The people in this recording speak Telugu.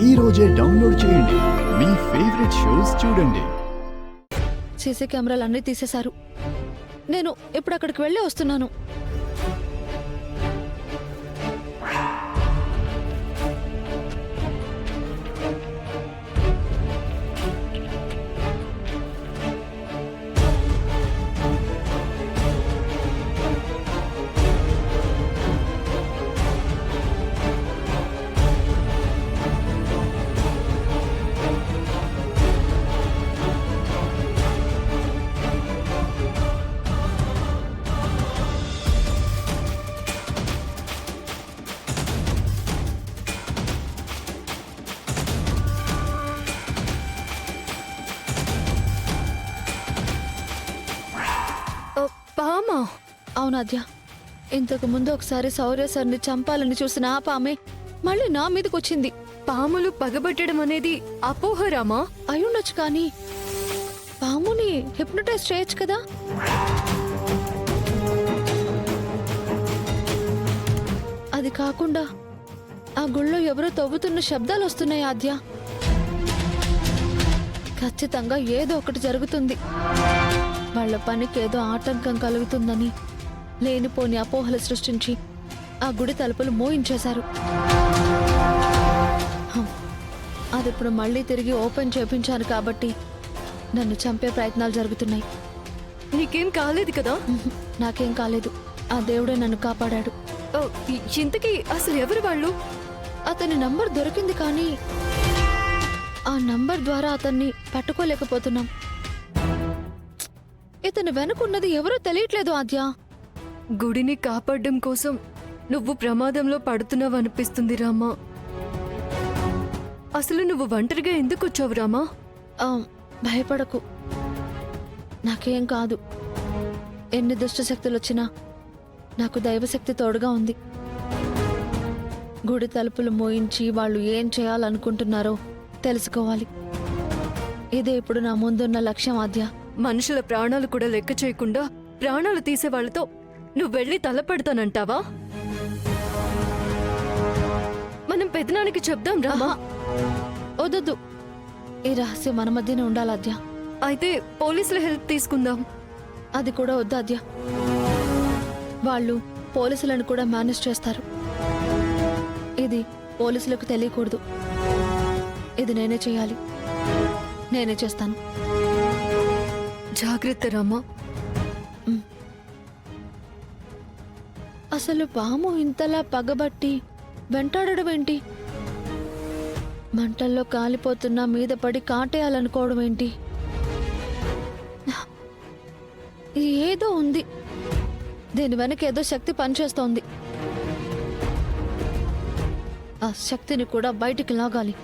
ఈ రోజే డౌన్లోడ్ చేయండి. మీ ఫేవరెట్ షోస్ చూడండి. సీసీ కెమెరాలు అన్నీ తీసేశారు. నేను ఇప్పుడు అక్కడికి వెళ్ళి వస్తున్నాను. పామా? అవునాద్య, ఇంతకు ముందు ఒకసారి శౌర్య సార్ని చంపాలని చూసిన ఆ పామే మళ్ళీ నా మీదకి వచ్చింది. పాములు పగబట్టడం అనేది అపోహ రామా? అయ్యుండొచ్చు, కానీ పాముని హిప్నటైజ్ చేయొచ్చు కదా. అది కాకుండా ఆ గుళ్ళో ఎవరో తవ్వుతున్న శబ్దాలు వస్తున్నాయి ఆద్య. ఖచ్చితంగా ఏదో ఒకటి జరుగుతుంది. వాళ్ళ పనికి ఏదో ఆటంకం కలుగుతుందని లేనిపోని అపోహలు సృష్టించి ఆ గుడి తలుపులు మోయించేశారు. అది ఇప్పుడు మళ్ళీ తిరిగి ఓపెన్ చేపించాను కాబట్టి నన్ను చంపే ప్రయత్నాలు జరుగుతున్నాయి. నీకేం కాలేదు కదా? నాకేం కాలేదు. ఆ దేవుడే నన్ను కాపాడాడు. ఓ, ఇంతకీ అసలు ఎవరు వాళ్ళు? అతని నంబర్ దొరికింది, కానీ ఆ నంబర్ ద్వారా అతన్ని పట్టుకోలేకపోతున్నాం. ఇతను వెనుకున్నది ఎవరో తెలియట్లేదు ఆద్య. గుడిని కాపాడడం కోసం నువ్వు ప్రమాదంలో పడుతున్నావనిపిస్తుంది రామా. అసలు నువ్వు ఒంటరిగా ఎందుకు వచ్చావు రామా? భయపడకు, నాకేం కాదు. ఎన్ని దుష్టశక్తులు వచ్చినా నాకు దైవశక్తి తోడుగా ఉంది. గుడి తలుపులు మోయించి వాళ్ళు ఏం చేయాలనుకుంటున్నారో తెలుసుకోవాలి. ఇదే ఇప్పుడు నా ముందున్న లక్ష్యం ఆద్య. మనుషుల ప్రాణాలు కూడా లెక్క చేయకుండా ప్రాణాలు తీసే వాళ్ళతో నువ్వెళ్ళి తలపడతానంటావా? మనం పెద్దనానికి చెప్దాం రామా. వద్దొద్దు, ఈ రహస్యం మన మధ్యనే ఉండాలాద్య. అయితే పోలీసుల హెల్ప్ తీసుకుందాం. అది కూడా వద్దాద్య. వాళ్ళు పోలీసులను కూడా మేనేజ్ చేస్తారు. ఇది పోలీసులకు తెలియకూడదు. ఇది నేనే చేయాలి. నేనే చేస్తాను. జాగ్రత్త రామా. అసలు పాము ఇంతలా పగబట్టి వెంటాడడం ఏంటి? మంటల్లో కాలిపోతున్నా మీద పడి కాటేయాలనుకోవడం ఏంటి? ఏదో ఉంది. దీని వెనక ఏదో శక్తి పనిచేస్తోంది. ఆ శక్తిని కూడా బయటికి లాగాలి.